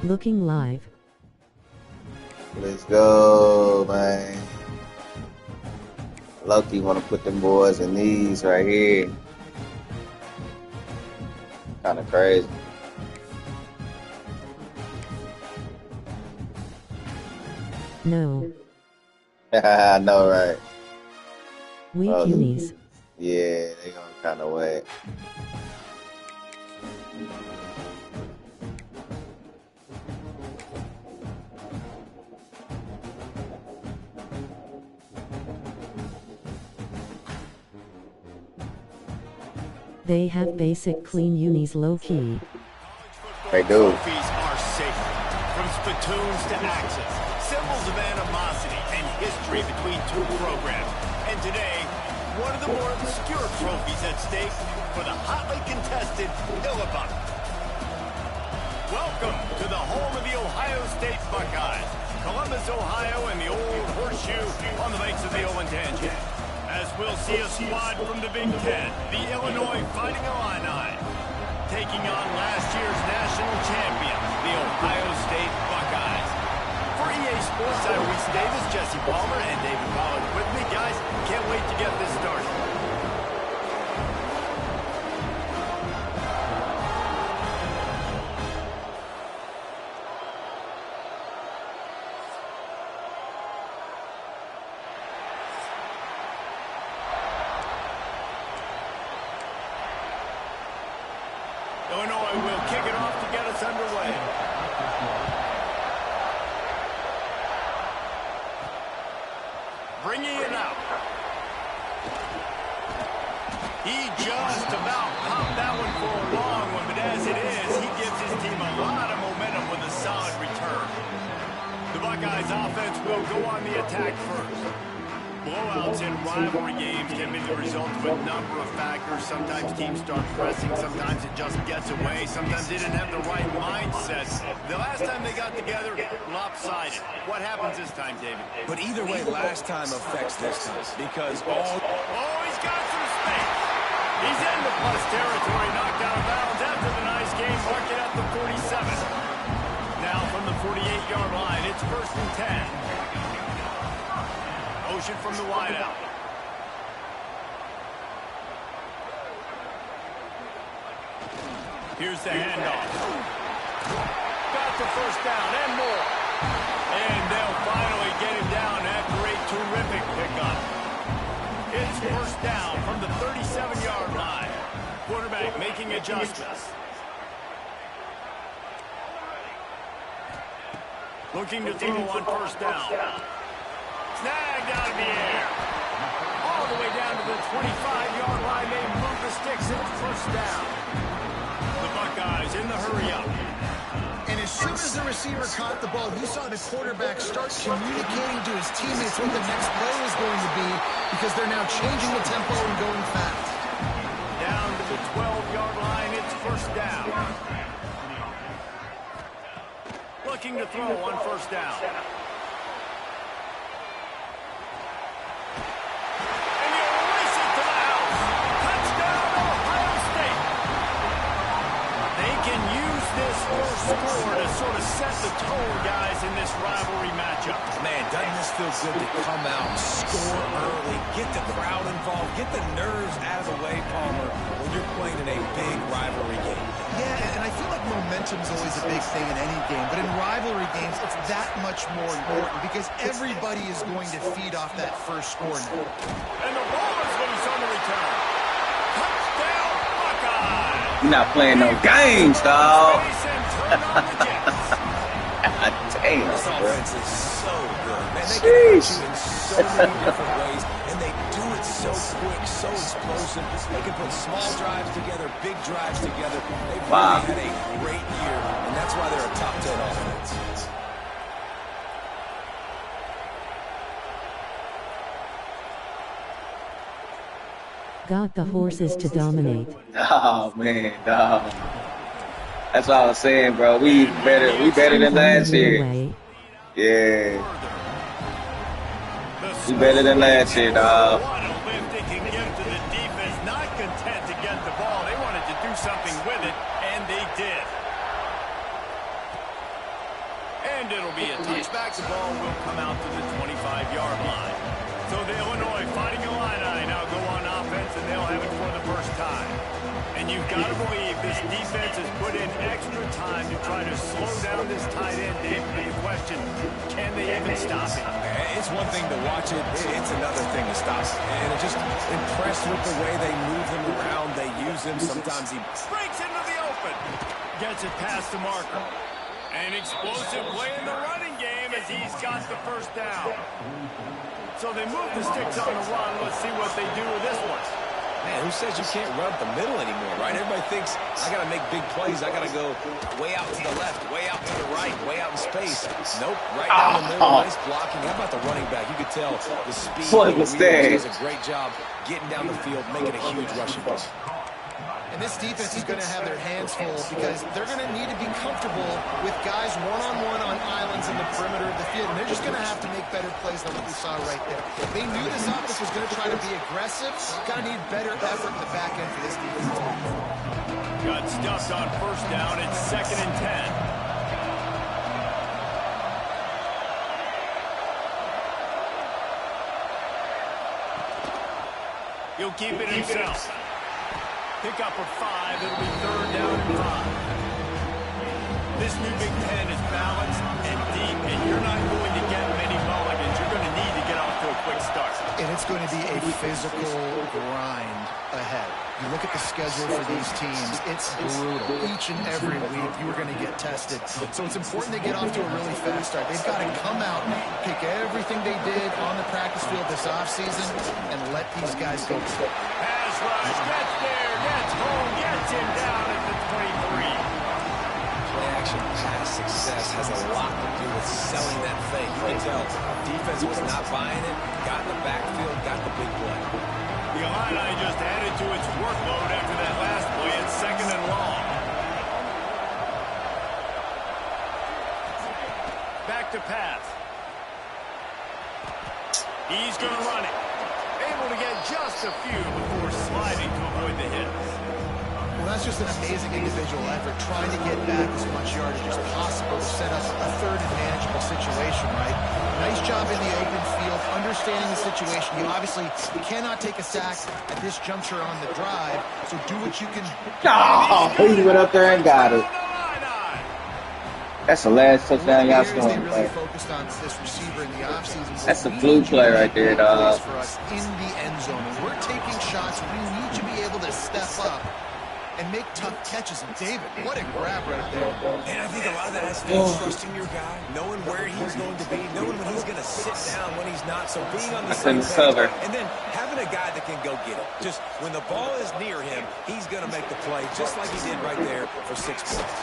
Looking live. Let's go, man. Loki want to put them boys in these right here. Kind of crazy. No. I know, right? Weak unis. Yeah, they gonna kind of wait. They have basic clean unis low-key. They do. Trophies are sacred. From spittoons to axes, symbols of animosity and history between two programs. And today, one of the more obscure trophies at stake for the hotly contested Illinois. Welcome to the home of the Ohio State Buckeyes, Columbus, Ohio, and the Old Horseshoe on the banks of the Olentangy. As we'll see a squad from the Big Ten, the Illinois Fighting Illini, taking on last year's national champion, the Ohio State Buckeyes. For EA Sports, I'm Reese Davis, Jesse Palmer, and David Pollard with me. Guys, can't wait to get this started. Illinois will kick it off to get us underway. Bringing it out. He just about popped that one for a long one, but as it is, he gives his team a lot of momentum with a solid return. The Buckeyes offense will go on the attack first. Blowouts in rivalry games can be the result of a number of factors. Sometimes teams start pressing, sometimes it just gets away, sometimes they didn't have the right mindset. The last time they got together, lopsided. What happens this time, David? But either way, last time affects this time because all... Oh, he's got some space. He's in the plus territory, knocked out of bounds after the nice game, marked it at the 47. Now from the 48-yard line, it's 1st and 10. Motion from the wideout. Here's the handoff. Got the first down and more. And they'll finally get him down after a terrific pickup. It's 1st down from the 37-yard line. Quarterback making adjustments. Looking to throw on 1st down. Snagged out of the air. All the way down to the 25-yard line. They move the sticks. It's 1st down. The Buckeyes in the hurry-up. And as soon as the receiver caught the ball, you saw the quarterback start communicating to his teammates what the next play was going to be because they're now changing the tempo and going fast. Down to the 12-yard line. It's 1st down. Looking to throw on 1st down. Score to sort of set the tone, guys, in this rivalry matchup. Man, doesn't this feel good to come out, score early, get the crowd involved, get the nerves out of the way, Palmer, when you're playing in a big rivalry game? Yeah, and I feel like momentum's always a big thing in any game, but in rivalry games, it's that much more important because everybody is going to feed off that first score now. And the ball is loose on the return. Touchdown, Buckeyes! You're not playing no games, dog. God damn, This bro. offense is so good. Man, they can hurt you in so many different ways, and they do it so quick, so explosive. They can put small drives together, big drives together. They've Wow. really had a great year, and that's why they're a top 10 offense. Got the horses to dominate. Oh man, dog. That's what I was saying, bro. We better than last year. Yeah. We better than last year, dog. What a lift they can give to the defense. Not content to get the ball. They wanted to do something with it, and they did. back, the ball will come out to the 25-yard line. So the Illinois Fighting Illini now go on offense, and they'll have it for the first time. And you've got to believe this defense has put in extra time to try to slow down this tight end, Dave. But the question, can they even stop it? It's one thing to watch it. It's another thing to stop it. And I'm just impressed with the way they move him around. They use him. Sometimes he Breaks into the open. Gets it past the marker. An explosive play in the running game as he's got the first down. So they move the sticks on the run. Let's see what they do with this one. Man, who says you can't run up the middle anymore, right? Everybody thinks, I got to make big plays. I got to go way out to the left, way out to the right, way out in space. Nope, right down the middle. Nice blocking. How about the running back? You could tell the speed. What a mistake. He does a great job getting down the field, making a huge rushing play. And this defense is going to have their hands full because they're going to need to be comfortable with guys one-on-one on islands in the perimeter of the field. And they're just going to have to make better plays than what we saw right there. They knew this offense was going to try to be aggressive. Going to need better effort in the back end for this defense. Got stuffed on first down. It's 2nd and 10. He'll keep it himself. Pick up a 5. It'll be 3rd down and 5. This new Big Ten is balanced and deep, and you're not going to get many mulligans. You're going to need to get off to a quick start. And it's going to be a physical grind ahead. You look at the schedule for these teams, it's brutal. Each and every week, you are going to get tested. So it's important they get off to a really fast start. They've got to come out, pick everything they did on the practice field this offseason, and let these guys go. Pass rush, gets there, gets home, gets him down at the 23. Play-action pass success has a lot to do with selling that fake. You can tell defense was not buying it, got in the backfield, got the big play. The Illini just added to its workload after that last play at 2nd and long. Back to pass. He's going to run it. Able to get just a few before sliding to avoid the hits. Well, that's just an amazing individual effort, trying to get back as much yardage as possible to set up a 3rd and manageable situation, right? Nice job in the open field, understanding the situation. You obviously cannot take a sack at this juncture on the drive, so do what you can. Oh, he went up there and got it. That's the last touchdown y'all scored. They really focused on this receiver in the offseason. That's a blue play right there, dog. For us in the end zone. When we're taking shots, we need to be able to step up and make tough catches. And David, what a grab right there. And I think a lot of that has to do with trusting your guy, knowing where he's going to be, knowing when he's going to sit down, when he's not. So being on the same page, and then having a guy that can go get it. Just when the ball is near him, he's going to make the play, just like he did right there for 6 points.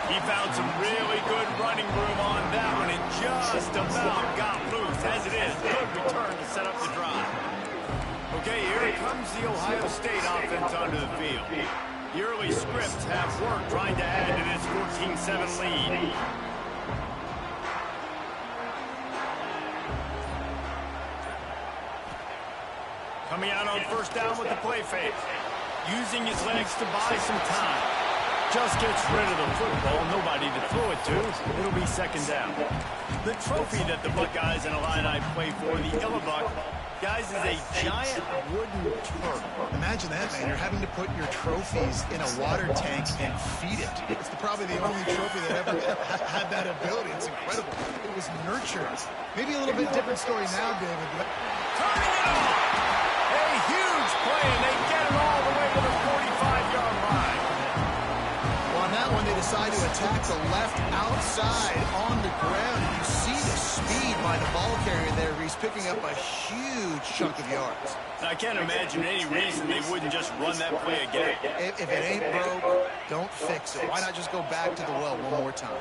He found some really good running room on that one and just about got loose. As it is, good return to set up the drive. Okay, here comes the Ohio State offense onto the field. The early scripts have worked trying to add to this 14-7 lead. Coming out on first down with the play fake. Using his legs to buy some time. Just gets rid of the football, nobody to throw it to. It'll be 2nd down. The trophy that the Buckeyes and Illini play for, the Illibuck, guys, is a giant wooden turtle. Imagine that, man. You're having to put your trophies in a water tank and feed it. It's probably the only trophy that ever had that ability. It's incredible. It was nurtured. Maybe a little bit different story now, David. But Turning it on! A huge play, and they get it all the way to the 45-yard line. on that one, they decide to attack the left outside on the ground. You see the speed by the ball carrier there. He's picking up a huge chunk of yards. I can't imagine any reason they wouldn't just run that play again. If it ain't broke, don't fix it. Why not just go back to the well one more time?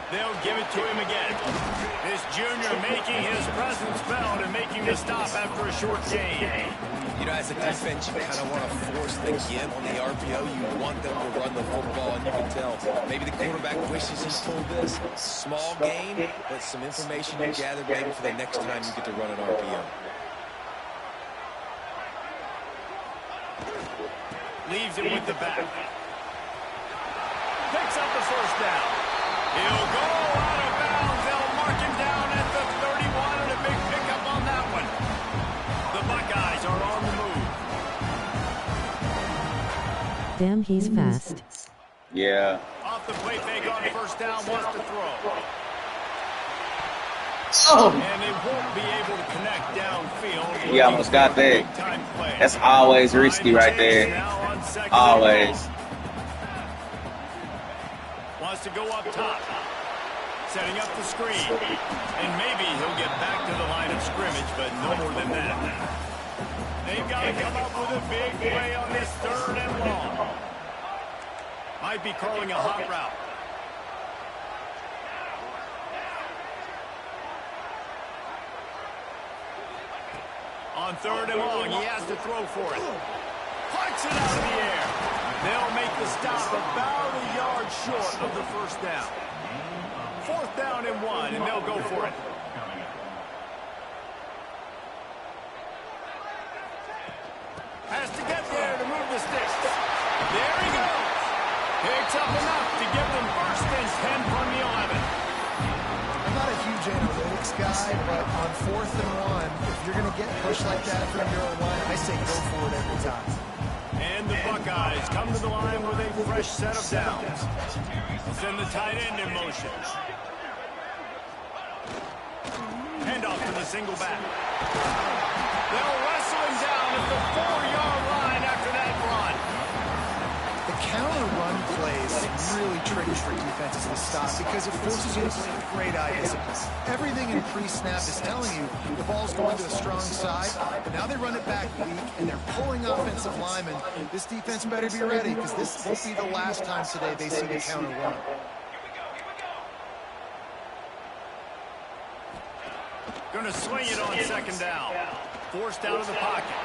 They'll give it to him again. This junior making his presence felt and making the stop after a short gain. You know, as a defense, you kind of want to force the give on the RPO. You want them to run the football, and you can tell maybe the quarterback wishes he pulled this. Small gain, but some information you gather maybe for the next time you get to run an RPO. Leaves it with the back. Picks up the first down. He'll go out of bounds. They'll mark him down at the 31, and a big pickup on that one. The Buckeyes are on the move. Damn, he's fast. Yeah. Off the play fake on first down, wants to throw. Oh. And they won't be able to connect downfield. He almost got that. That's always risky right there. Always. Wants to go up top. Setting up the screen. And maybe he'll get back to the line of scrimmage, but no more than that. They've got to come up with a big play on this 3rd and long. Might be calling a hot route. On 3rd and long, he has to throw for it. Flicks it out of the air. They'll make the stop about a yard short of the first down. 4th down and 1, and they'll go for it. Has to get there to move the sticks. There he goes. Picks up enough to give them 1st and 10 from the 11. I'm not a huge analytics guy, but on 4th and 1, if you're going to get pushed like that from your own line, I say go for it every time. And the Buckeyes come to the line with a fresh set of downs. Send the tight end in motion. Handoff to the single back. They'll wrestle him down at the 4-yard line after that run. The counter run plays really tricky for defenses to stop because it forces you to play great eye discipline. Everything in pre-snap is telling you the ball's going to a strong side, but now they run it back weak and they're pulling offensive linemen. This defense better be ready because this won't be the last time today they see the counter run. Going to swing it on 2nd down. Forced out of the pocket.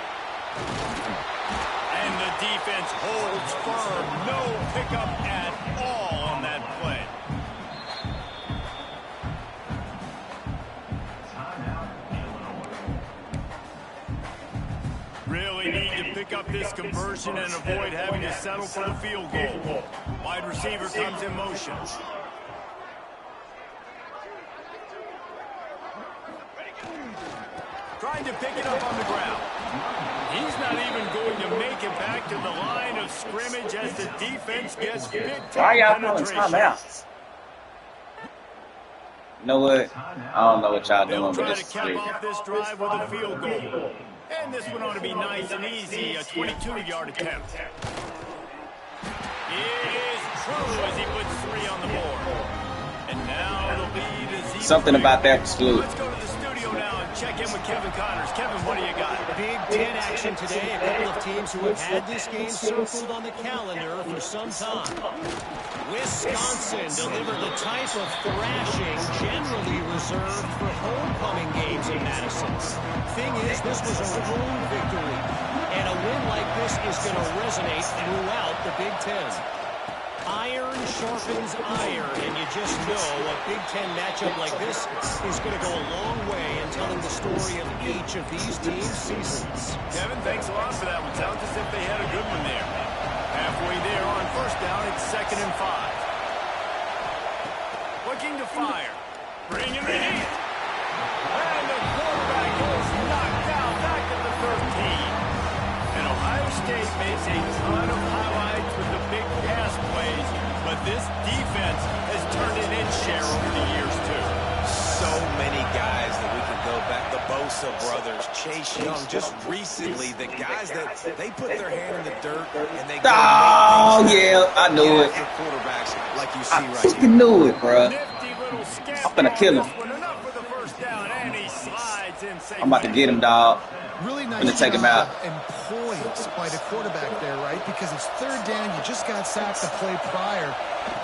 And the defense holds firm. No pickup at all on that play. Really need to pick up this conversion and avoid having to settle for the field goal. Wide receiver comes in motion. Trying to pick it up on the ground. He's not even going to make it back to the line of scrimmage as the defense gets big time penetration. Timeouts? You know what? I don't know what y'all doing, They'll but try this to is cap big. off this drive with a field goal. And this one ought to be nice and easy, a 22-yard attempt. It is true as he puts 3 on the board. And now the lead is even. Something about that was fluid. Let's go to the studio now and check in with Kevin Connors. Kevin, what do you got? Big Ten action today. A couple of teams who have had this game circled on the calendar for some time. Wisconsin delivered the type of thrashing generally reserved for homecoming games in Madison. Thing is, this was a road victory, and a win like this is going to resonate throughout the Big Ten. Iron sharpens iron, and you just know a Big Ten matchup like this is going to go a long way in telling the story of each of these teams' seasons. Kevin, thanks a lot for that one. Sounds as if they had a good one there. Halfway there on 1st down, it's 2nd and 5. Looking to fire. Bringing the heat. And the quarterback goes knocked down back at the 13. And Ohio State makes a ton of highlights with the big pass plays, but this defense has turned in its share over the years, too. So many guys that we could go back. The Bosa brothers, Chase Young, just recently, the guys that they put their hand in the dirt and they go Oh, yeah, I knew it. Quarterbacks like you see I right fucking knew it, bro. Nifty little scamper I'm finna kill him. on this one. Enough for the 1st down, and he slides in safely. I'm about to get him, dog. Really I'm nice gonna take him job out. and poise by the quarterback there, right? Because it's 3rd down. You just got sacked the play prior,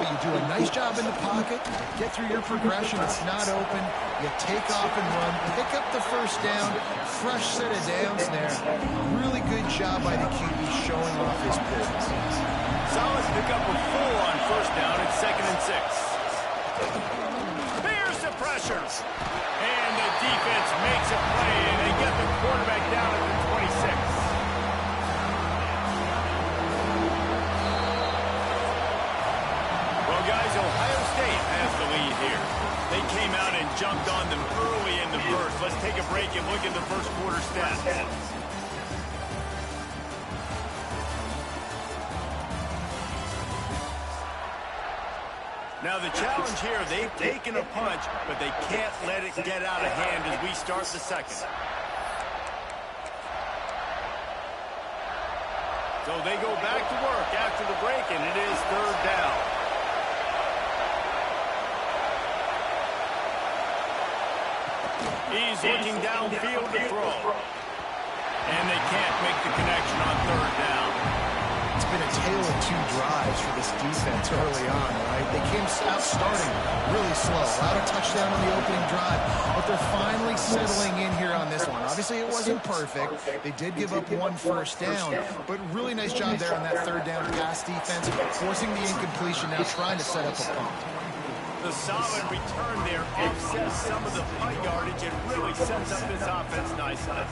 but you do a nice job in the pocket. Get through your progression. It's not open. You take off and run. Pick up the 1st down. Fresh set of downs there. Really good job by the QB showing off his poise. Solid pickup of 4 on 1st down. It's 2nd and 6. Here's the pressure. And the defense makes a play, and they get the quarterback down at the 26. Well, guys, Ohio State has the here. They came out and jumped on them early in the first. Let's take a break and look at the first quarter stats. Now the challenge here, they've taken a punch, but they can't let it get out of hand as we start the second. So they go back to work after the break, and it is third down. He's looking downfield to throw. And they can't make the connection on third down. It's been a tale of two drives for this defense early on, right? They came out starting really slow, allowed a touchdown on the opening drive, but they're finally settling in here on this one. Obviously, it wasn't perfect. They did give up one first down, but really nice job there on that third down pass defense, forcing the incompletion, now trying to set up a punt. The solid return there offsets some of the punt yardage and really sets up this offense nicely.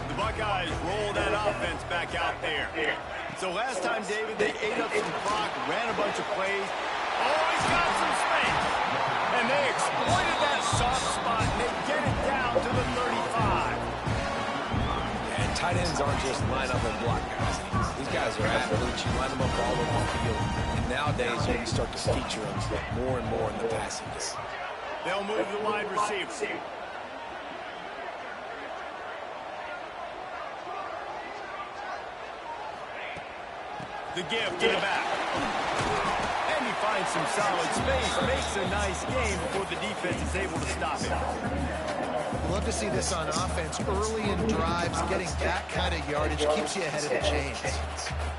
The Buckeyes roll that offense back out there. So last time, David, they ate up some clock, ran a bunch of plays. Oh, he's got some space. And they exploited that soft spot, and they get it down to the 35. And tight ends aren't just line up and block guys. These guys are athletes. You line them up all over the field. And nowadays, you start to feature them more and more in the passing game. They'll move the wide receiver. The give to the back. And he finds some solid space, makes a nice game before the defense is able to stop it. Love to see this on offense. Early in drives, getting that kind of yardage keeps you ahead of the chains.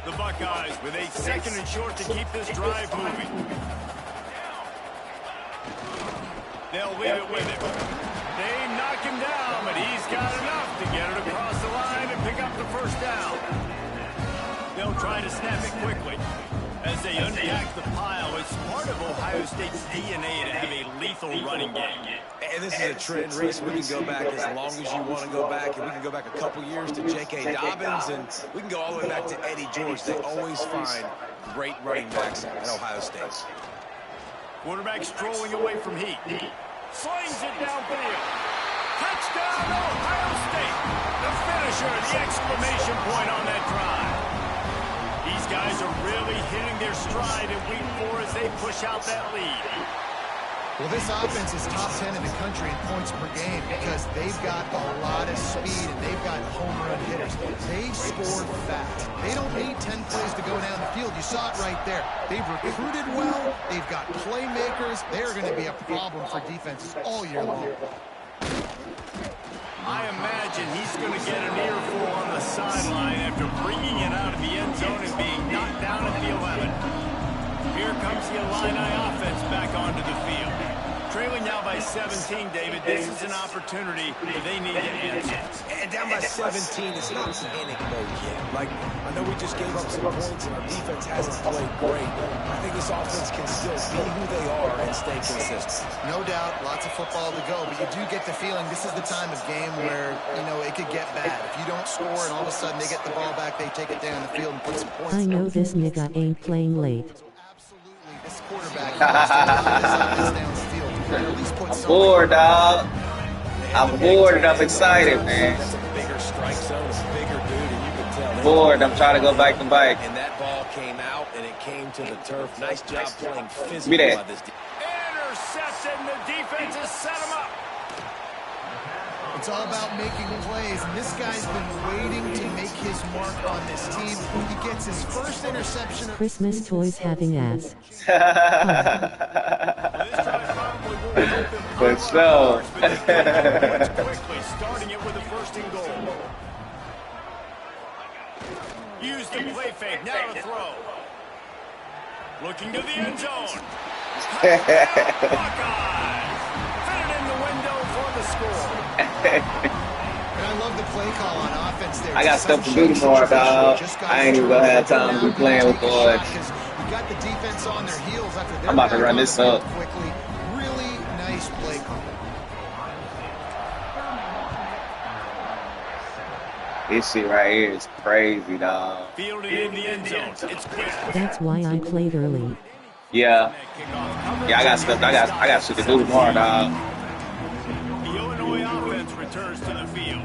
The Buckeyes with a second and short to keep this drive moving. They'll leave it with him. They knock him down, but he's got enough to get it across the line and pick up the first down. They'll try to snap it quickly as they unpack the pile. It's part of Ohio State's DNA to have a lethal running game. And this is a trend, Reese. We can go back as long as you want to go back, and we can go back a couple years to J.K. Dobbins, and we can go all the way back to Eddie George. They always find great running backs at Ohio State. Quarterback strolling away from heat. Slings it downfield. Touchdown, Ohio State. The finisher, the exclamation point on that drive. These guys are really hitting their stride in week 4 as they push out that lead. Well, this offense is top 10 in the country in points per game because they've got a lot of speed and they've got home run hitters. They scored fast. They don't need 10 plays to go down the field. You saw it right there. They've recruited well. They've got playmakers. They're going to be a problem for defenses all year long. I imagine he's going to get an earful on the sideline after bringing it out of the end zone and being knocked down at the 11. Here comes the Illini offense back onto the field. Trailing now by 17, David. This is an opportunity they need to answer. And down by 17, it's not panic mode yet. Like, I know we just gave up some points and our defense hasn't played great. I think this offense can still be who they are and stay consistent. No doubt, lots of football to go, but you do get the feeling this is the time of game where, you know, it could get bad. If you don't score and all of a sudden they get the ball back, they take it down the field and put some points. I know this nigga ain't playing late. Absolutely, this quarterback has to get this offense down the field. I'm bored, dog. I'm bored and I'm excited, man. That's a bigger strike zone, a bigger dude, and you can tell. Bored. I'm trying to go back to bike. And that ball came out, and it came to the turf. Nice job playing physical by this defense. Intercepted, and the defense has set him up. It's all about making plays, and this guy's been waiting to make his mark on this team. He gets his first interception. Christmas toys having ass. But so. Quickly, starting it with a first and goal. Use the play fake, now to throw. Looking to the end zone. Buckeyes. Fit it in the window for the score. And I love the play call on offense there. I got stuff to do tomorrow, dog. I ain't even gonna have time to be playing with boys. We got the defense on their heels after I'm about to run this up. Quickly. Really nice play call. This shit right here is crazy, dog. Fielded in the end zone. It's quick. That's why I played early. Yeah. Yeah, I got stuff. I got shit to do tomorrow, dog. The Illinois offense returns to the field.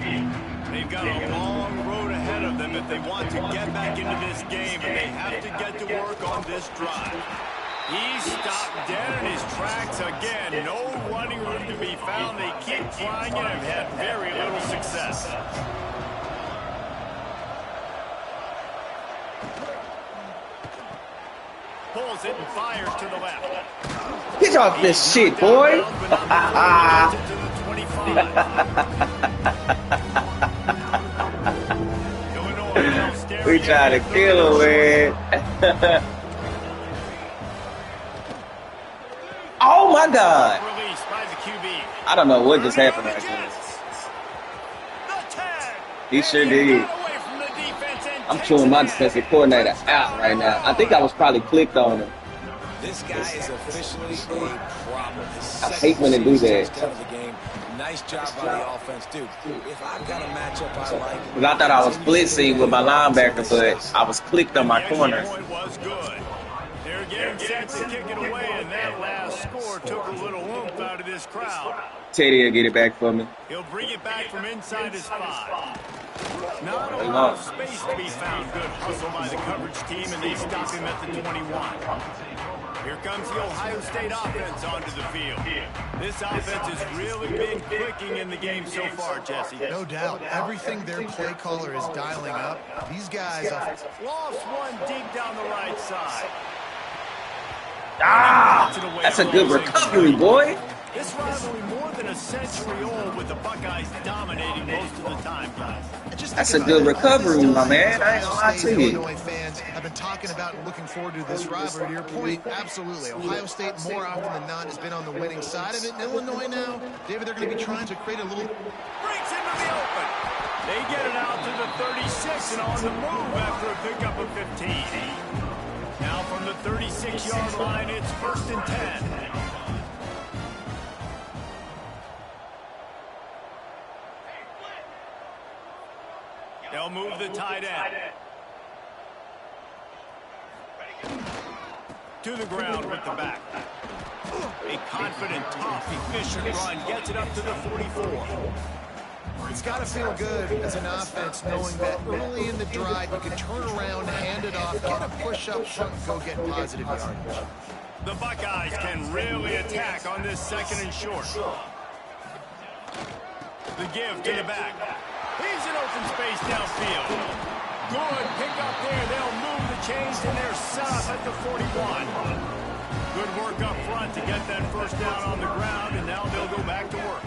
They've got a long road ahead of them if they want to get back into this game, and they have to get to work on this drive. He stopped dead in his tracks again. No running room to be found. They keep trying and have had very little success. Pulls it and fires to the left. Get off this shit, boy. We trying to kill him, man. Oh my God. I don't know what just happened right there. He sure did. I'm chewing my defensive coordinator out right now. I think I was probably clicked on him. This guy is officially a problem. I hate when they do that. Nice job by the offense, dude. If I've got a matchup I like. Because I thought I was blitzing with my linebacker, but I was clicked on my corner. They're getting set to kick it away, and that last score took a little oomph out of this crowd. Teddy will get it back for me. He'll bring it back from inside his 5. Not a lot of space to be found. Good hustle by the coverage team, and they stop him at the 21. Here comes the Ohio State offense onto the field. This offense has really been clicking in the game so far, Jesse. No doubt. Everything their play caller is dialing up. These guys lost one deep down the right side. That's a good recovery, boy. This rivalry more than a century old with the Buckeyes dominating most of the time, guys. That's a good recovery, my man. I ain't gonna lie to you. Illinois fans have been talking about and looking forward to this rivalry. To your point, absolutely. Ohio State, more often than not, has been on the winning side of it. In Illinois now, David, they're going to be trying to create a little... Breaks into the open. They get it out to the 36 and on the move after a pickup of 15. Now from the 36-yard line, it's 1st and 10. They'll move the tight end. To the ground with the back. A confident, tough, efficient run gets it up to the 44. It's got to feel good as an offense knowing that early in the drive you can turn around, hand it off, get a push up front, and go get positive yardage. The Buckeyes can really attack on this 2nd and short. The give to the back. He's in open space downfield. Good pick up there. They'll move the chains and they're set up at the 41. Good work up front to get that 1st down on the ground, and now they'll go back to work.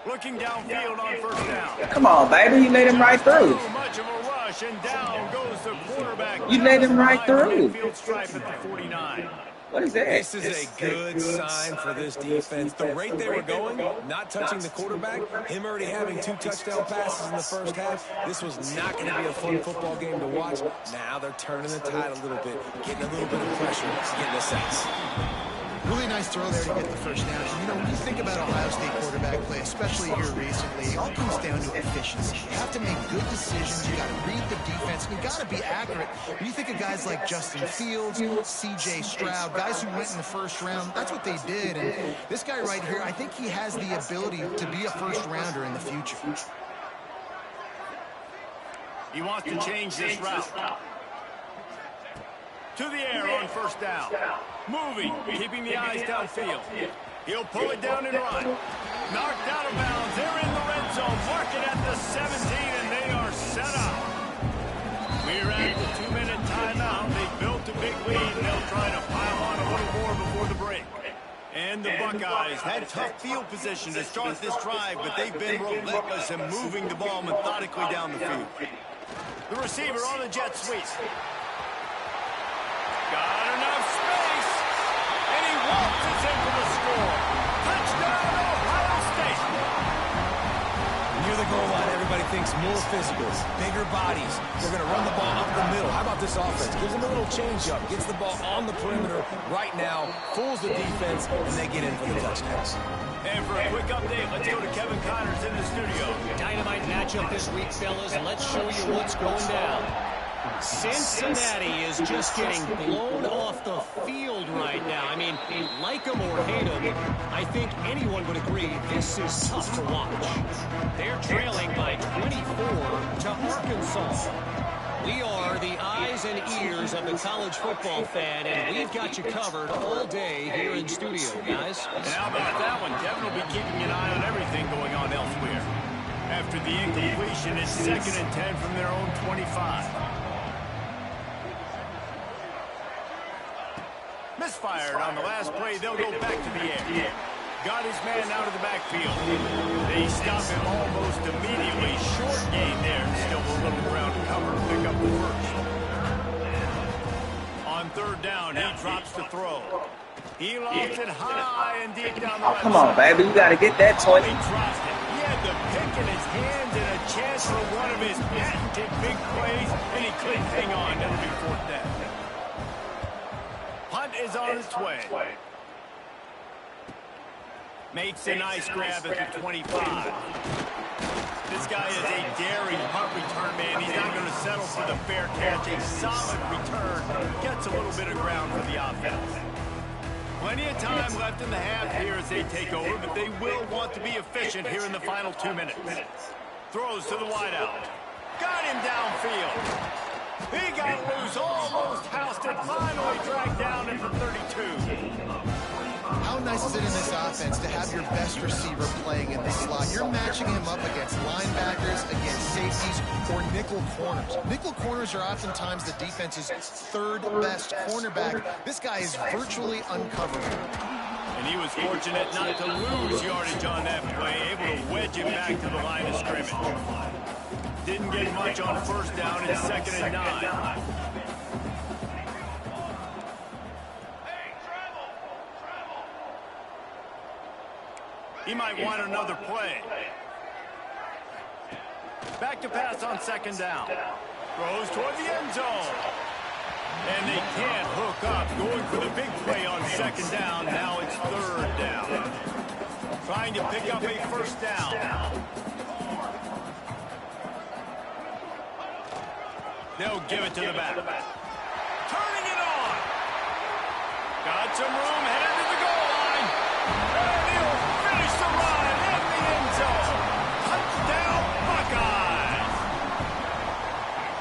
Looking downfield on 1st down. Come on, baby. You let him right through. Much of a rush, and down goes the quarterback. You let him right through. Stripe at the 49. What is that? This is a good sign for this defense. The rate they were going, not touching the quarterback, him already having 2 touchdown passes in the 1st half, this was not going to be a fun football game to watch. Now they're turning the tide a little bit, getting a little bit of pressure, getting a sense. Really nice throw there to get the 1st down. And, you know, when you think about Ohio State quarterback play, especially here recently, it all comes down to efficiency. You have to make good decisions. You got to read the defense. And you got to be accurate. When you think of guys like Justin Fields, C.J. Stroud, guys who went in the 1st round, that's what they did. And this guy right here, I think he has the ability to be a 1st rounder in the future. He wants to change this route. To the air on 1st down. Moving, keeping the eyes downfield. He'll pull it down and run. Knocked out of bounds. They're in the red zone. Mark it at the 17, and they are set up. We're at the 2-minute timeout. They built a big lead, and they'll try to pile on a little more before the break. And the Buckeyes had tough field position to start this drive, but they've been relentless in moving the ball methodically down the field. The receiver on the jet sweep. Got enough space, and he waltzes in for the score. Touchdown, Ohio State. Near the goal line, everybody. Everybody thinks more physical, bigger bodies. They're going to run the ball up the middle. How about this offense? Gives them a little change-up, gets the ball on the perimeter right now, fools the defense, and they get in for the touchdowns. And for a quick update, let's go to Kevin Connors in the studio. Dynamite matchup this week, fellas. Let's show you what's going down. Cincinnati is just getting blown off the field right now. I mean, like them or hate them, I think anyone would agree this is tough to watch. They're trailing by 24 to Arkansas. We are the eyes and ears of the college football fan, and we've got you covered all day here in studio, guys. And how about that one? Kevin will be keeping an eye on everything going on elsewhere. After the incompletion, it's 2nd and 10 from their own 25. Misfired on the last play. They'll go back to the air. Got his man out of the backfield. They stop him almost immediately. Short gain there. Still a little ground to cover. Pick up the first. On 3rd down, he drops to throw. He lost it high and deep down the left Come on, side. baby. You got to get that 20. He dropped it. He had the pick in his hands and a chance for one of his patented big plays, and he couldn't hang on. That'll be 4th down. Punt is on its way. Makes a nice grab at the 25. This guy is a daring punt return man. He's not going to settle for the fair catch. A solid return. Gets a little bit of ground for the offense. Plenty of time left in the half here as they take over, but they will want to be efficient here in the final 2 minutes. Throws to the wideout. Got him downfield. He got loose, almost housed it, finally dragged down at the 32. How nice is it in this offense to have your best receiver playing in the slot? You're matching him up against linebackers, against safeties, or nickel corners. Nickel corners are oftentimes the defense's 3rd best cornerback. This guy is virtually uncoverable. And he was fortunate not to lose yardage on that play, able to wedge it back to the line of scrimmage. Didn't get much on 1st down. It's 2nd and 9. He might want another play. Back to pass on 2nd down. Throws toward the end zone. And they can't hook up. Going for the big play on 2nd down. Now it's 3rd down. Trying to pick up a 1st down. They'll give it to the back. Turning it on. Got some room, headed to the goal line. And he'll finish the run in the end zone. Touchdown, Buckeyes.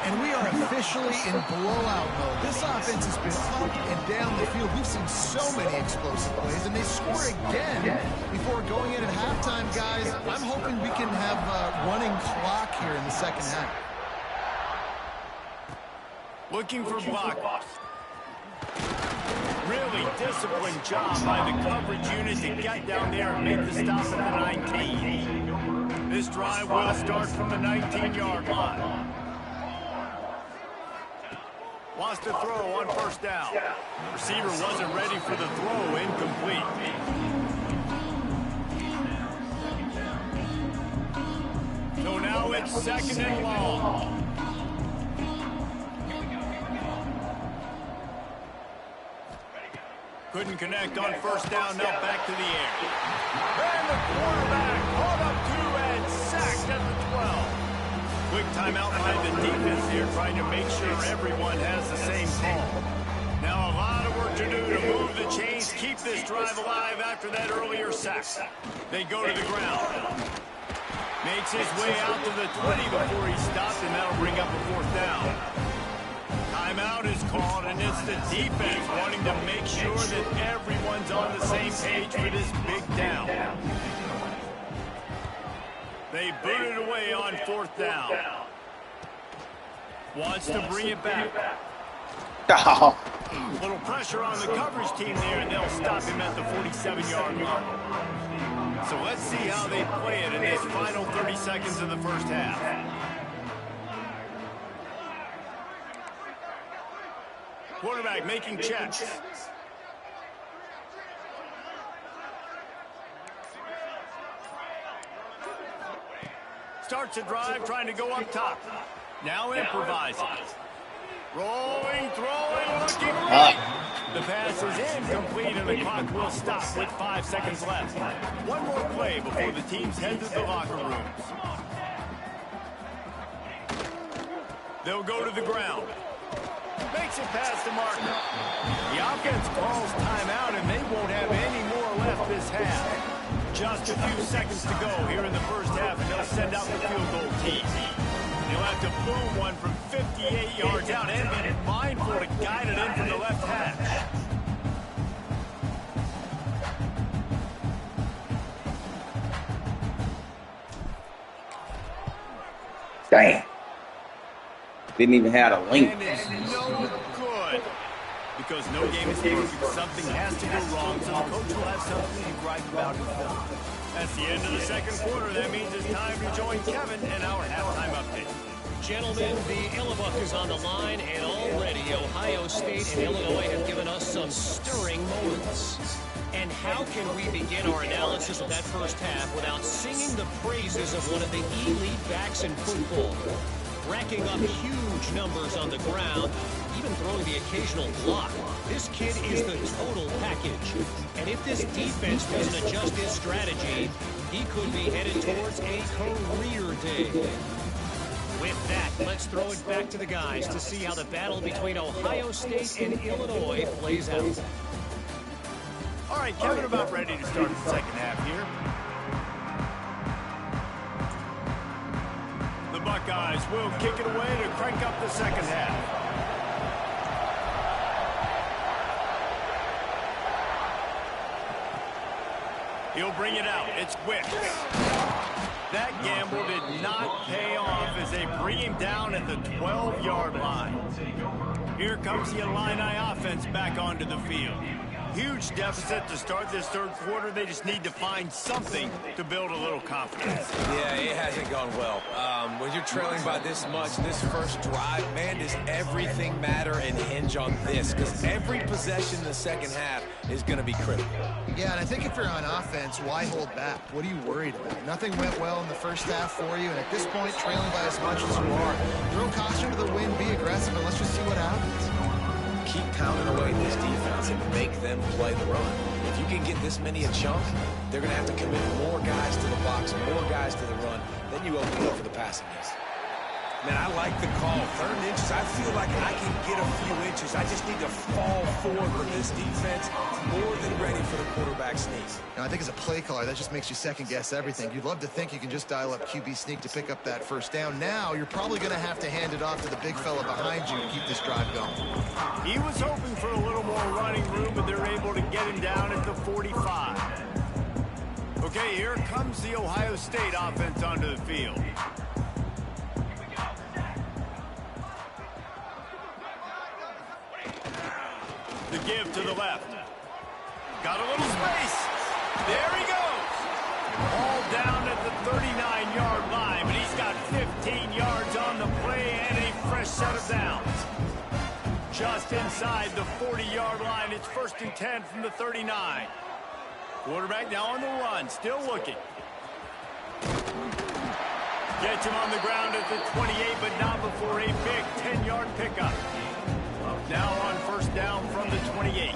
And we are officially in blowout mode. This offense has been up and down the field. We've seen so many explosive plays, and they score again before going in at halftime, guys. I'm hoping we can have a running clock here in the 2nd half. Looking for blockers. Really disciplined job by the coverage unit to get down there and make the stop at the 19. This drive will start from the 19-yard line. Wants to throw on 1st down. Receiver wasn't ready for the throw, incomplete. So now it's 2nd and long. Couldn't connect on 1st down, now back to the air. And the quarterback caught up 2 and sacked at the 12. Quick timeout by the defense here, trying to make sure everyone has the same call. Now a lot of work to do to move the chains, keep this drive alive after that earlier sack. They go to the ground. Makes his way out to the 20 before he stopped, and that'll bring up a 4th down. Timeout is called, and it's the defense wanting to make sure that everyone's on the same page for this big down. They boot it away on 4th down. Wants to bring it back. Oh. A little pressure on the coverage team there, and they'll stop him at the 47-yard line. So let's see how they play it in this final 30 seconds of the 1st half. Quarterback making checks. starts a drive trying to go up top. Now improvising. Rolling, throwing, looking right. The pass is incomplete, and the clock will stop with 5 seconds left. One more play before the teams head to the locker rooms. They'll go to the ground. Makes it past the marker. The offense calls timeout, and they won't have any more left this half. Just a few seconds to go here in the first half, and they'll send out the field goal team. They'll have to boom one from 58 yards out and be mindful to guide it in from the left hash. Damn. Didn't even have a link. And it's no good. Because no game is perfect, something has to go wrong, so the coach will have something to gripe about himself. That's the end of the second quarter. That means it's time to join Kevin and our halftime update. Gentlemen, the Illibuck is on the line, and already Ohio State and Illinois have given us some stirring moments. And how can we begin our analysis of that first half without singing the praises of one of the elite backs in football? Racking up huge numbers on the ground, even throwing the occasional block. This kid is the total package. And if this defense doesn't adjust his strategy, he could be headed towards a career day. With that, let's throw it back to the guys to see how the battle between Ohio State and Illinois plays out. All right, Kevin, about ready to start the second half here. The Buckeyes will kick it away to crank up the second half. He'll bring it out. It's Wick. That gamble did not pay off as they bring him down at the 12-yard line. Here comes the Illini offense back onto the field. Huge deficit to start this third quarter. They just need to find something to build a little confidence. Yeah, it hasn't gone well. When you're trailing by this much, this first drive, man, does everything matter and hinge on this? Because every possession in the second half is going to be critical. Yeah, and I think if you're on offense, why hold back? What are you worried about? Nothing went well in the first half for you, and at this point, trailing by as much as you are, throw caution to the wind, be aggressive, and let's just see what happens. Keep pounding away this defense and make them play the run. If you can get this many a chunk, they're going to have to commit more guys to the box, more guys to the run. Then you open up for the passing game. Man, I like the call. 3rd inches, I feel like I can get a few inches. I just need to fall forward with this defense. More than ready for the quarterback sneak. Now, I think as a play caller, that just makes you second-guess everything. You'd love to think you can just dial up QB sneak to pick up that first down. Now, you're probably going to have to hand it off to the big fella behind you to keep this drive going. He was hoping for a little more running room, but they're able to get him down at the 45. Okay, here comes the Ohio State offense onto the field. The give to the left. Got a little space. There he goes. All down at the 39-yard line, but he's got 15 yards on the play and a fresh set of downs. Just inside the 40-yard line, it's 1st and 10 from the 39. Quarterback now on the run, still looking. Gets him on the ground at the 28, but not before a big 10-yard pickup. Now on 1st down from the 28.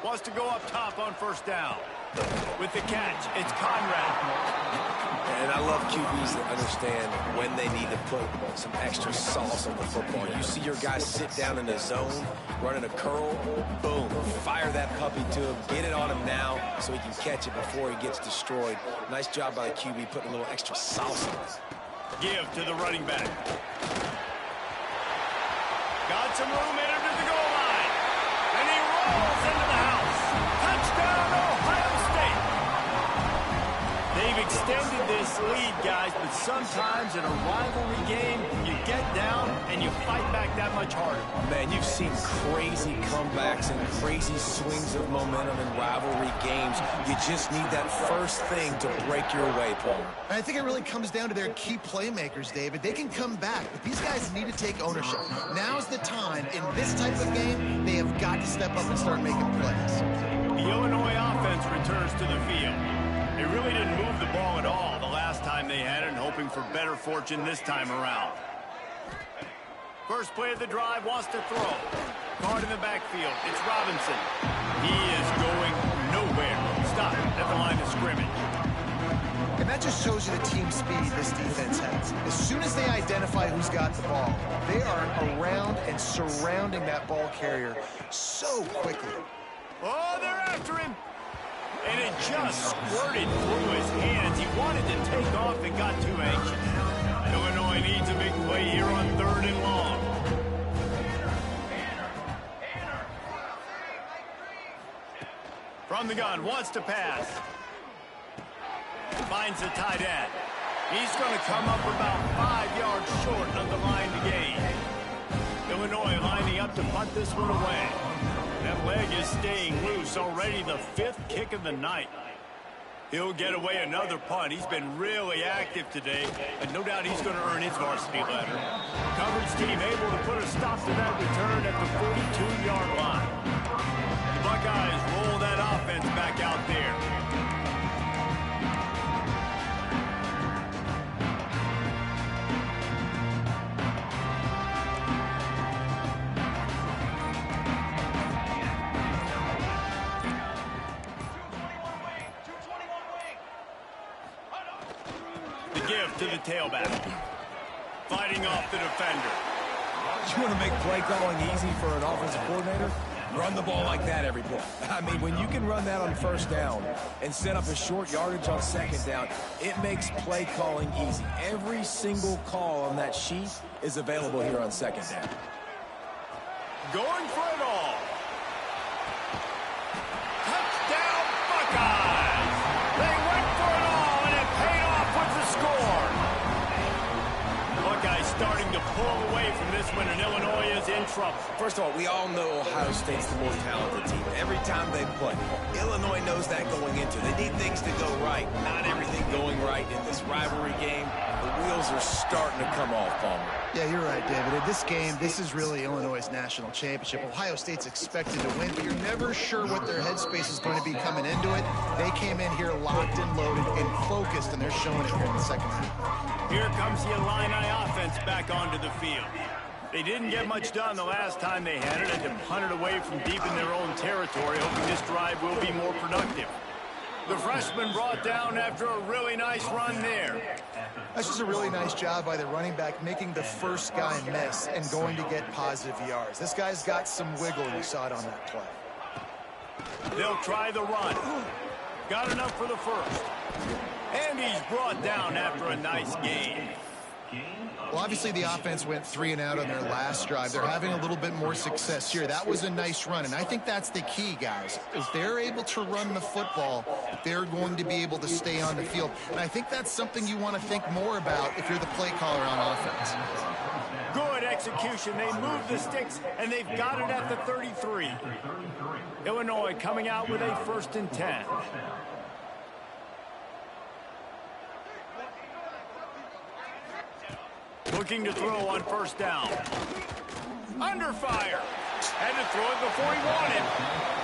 Wants to go up top on 1st down. With the catch, it's Conrad. And I love QBs that understand when they need to put some extra sauce on the football. You see your guys sit down in the zone, running a curl, boom, fire that puppy to him, get it on him now so he can catch it before he gets destroyed. Nice job by the QB putting a little extra sauce on it. Give to the running back. Got some room in him to the goal line. And he rolls into the house. Touchdown, Ohio State. They've extended this lead, guys, but sometimes in a rivalry game, you get down and you fight back that much harder. Man, you've seen crazy comebacks and crazy swings of momentum in rivalry games. You just need that first thing to break your way, Paul. I think it really comes down to their key playmakers, David. They can come back, but these guys need to take ownership. Now's the time. In this type of game, they have got to step up and start making plays. The Illinois offense returns to the the field. They really didn't move the ball at all the last time they had it, and hoping for better fortune this time around. First play of the drive, wants to throw. Guard in the backfield. It's Robinson. He is going nowhere. Stop at the line of scrimmage. And that just shows you the team speed this defense has. As soon as they identify who's got the ball, they are around and surrounding that ball carrier so quickly. Oh, they're after him. And it just squirted through his hands. He wanted to take off and got too anxious. Illinois needs a big play here on 3rd and long. From the gun, wants to pass. Finds the tight end. He's going to come up about 5 yards short of the line to gain. Illinois lining up to punt this one away. That leg is staying loose. Already the 5th kick of the night. He'll get away another punt. He's been really active today, and no doubt he's going to earn his varsity letter. Coverage team able to put a stop to that return at the 42-yard line. The Buckeyes roll that offense back out there. To the tailback. Fighting off the defender. You want to make play calling easy for an offensive coordinator? Run the ball like that every play. I mean, when you can run that on 1st down and set up a short yardage on 2nd down, it makes play calling easy. Every single call on that sheet is available here on 2nd down. Going for it all. Touchdown, Buckeyes! They went for it all, and it paid off with the score. Buckeyes starting to pull away from this one, and Illinois is in trouble. First of all, we all know Ohio State's the more talented team every time they play. Illinois knows that going into. They need things to go right. Not everything going right in this rivalry game. The wheels are starting to come off, Palmer. Yeah, you're right, David. In this game, this is really Illinois' national championship. Ohio State's expected to win, but you're never sure what their headspace is going to be coming into it. They came in here locked and loaded and focused, and they're showing it here in the second half. Here comes the Illini offense back onto the field. They didn't get much done the last time they had it, and to punt it away from deep in their own territory, hoping this drive will be more productive. The freshman brought down after a really nice run there. That's just a really nice job by the running back, making the first guy miss and going to get positive yards. This guy's got some wiggle, and you saw it on that play. They'll try the run. Got enough for the first. And he's brought down after a nice gain. Well, obviously the offense went 3 and out on their last drive. They're having a little bit more success here. That was a nice run, and I think that's the key, guys. If they're able to run the football, they're going to be able to stay on the field. And I think that's something you want to think more about if you're the play caller on offense. Good execution. They move the sticks, and they've got it at the 33. Illinois coming out with a 1st and 10. Looking to throw on 1st down. Under fire. Had to throw it before he wanted.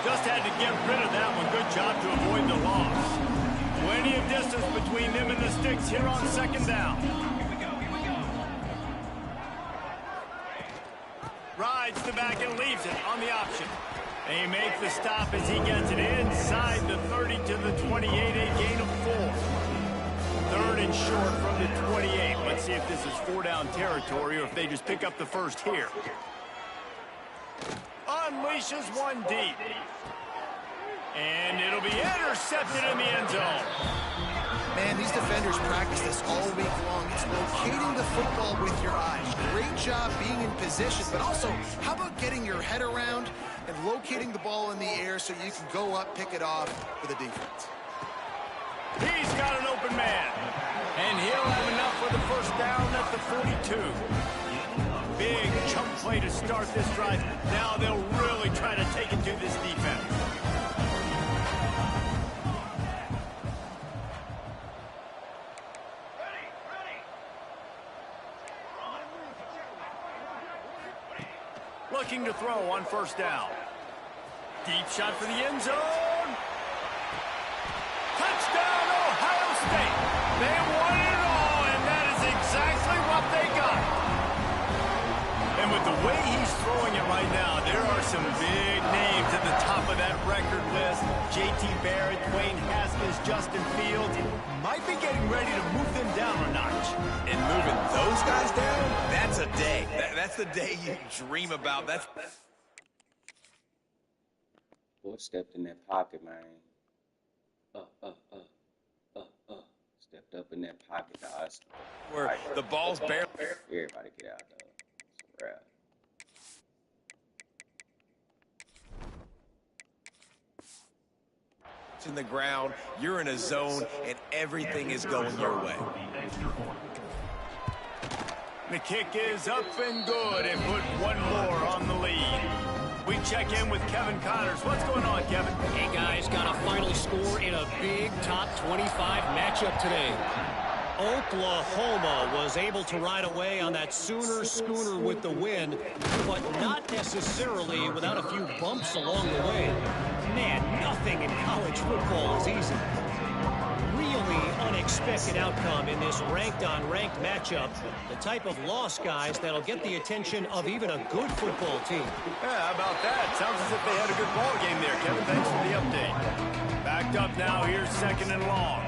Just had to get rid of that one. Good job to avoid the loss. Plenty of distance between them and the sticks here on 2nd down. Rides the back and leaves it on the option. They make the stop as he gets it inside the 30 to the 28, a gain of 4. 3rd and short from the 28. Let's see if this is 4-down territory or if they just pick up the first here. Unleashes one deep. And it'll be intercepted in the end zone. Man, these defenders practice this all week long. It's locating the football with your eyes. Great job being in position, but also, how about getting your head around and locating the ball in the air so you can go up, pick it off for the defense. He's got an open man. And he'll have enough for the 1st down at the 42. Big chunk play to start this drive. Now they'll really try to take it to this defense. Looking to throw on 1st down. Deep shot for the end zone. They won it all, and that is exactly what they got. And with the way he's throwing it right now, there are some big names at the top of that record list. J.T. Barrett, Dwayne Haskins, Justin Fields might be getting ready to move them down a notch. And moving those guys down, that's a day. That's the day you dream about. Boy stepped in that pocket, man. Stepped up in that pocket, guys. Where the ball's barely. Everybody get out, though. It's a wrap. In the ground, you're in a zone, and everything is going your way. The kick is up and good and put one more on the lead. We check in with Kevin Connors. What's going on, Kevin? Hey, guys, got a final score in a big top 25 matchup today. Oklahoma was able to ride away on that Sooner schooner with the win, but not necessarily without a few bumps along the way. Man, nothing in college football is easy. Really unexpected outcome in this ranked-on-ranked matchup. The type of loss, guys, that'll get the attention of even a good football team. Yeah, how about that? Sounds as if they had a good ball game there, Kevin. Thanks for the update. Backed up now. Here's 2nd and long.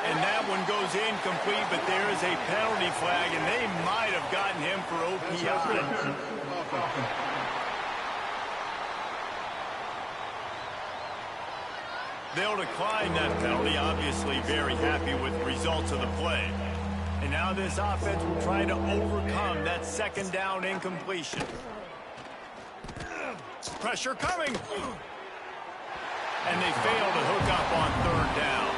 And that one goes incomplete, but there is a penalty flag, and they might have gotten him for OPI. They'll decline that penalty, obviously very happy with the results of the play. And now this offense will try to overcome that 2nd down incompletion. Pressure coming. And they fail to hook up on 3rd down.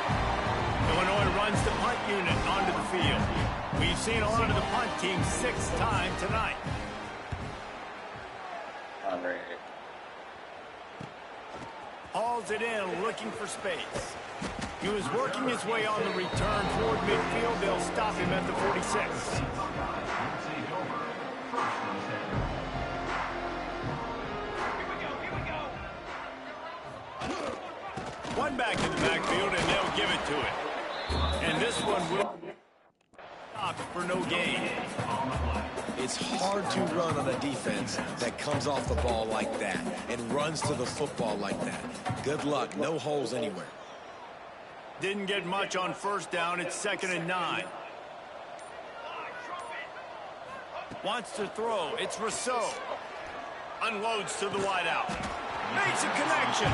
Illinois runs the punt unit onto the field. We've seen a lot of the punt team 6 times tonight. Hauls it in, looking for space. He was working his way on the return toward midfield. They'll stop him at the 46. One back in the backfield, and they'll give it to it. And this one will stop for no gain. It's hard to run on a defense that comes off the ball like that and runs to the football like that. Good luck. No holes anywhere. Didn't get much on 1st down. It's 2nd and 9. Wants to throw. It's Rousseau. Unloads to the wideout. Makes a connection.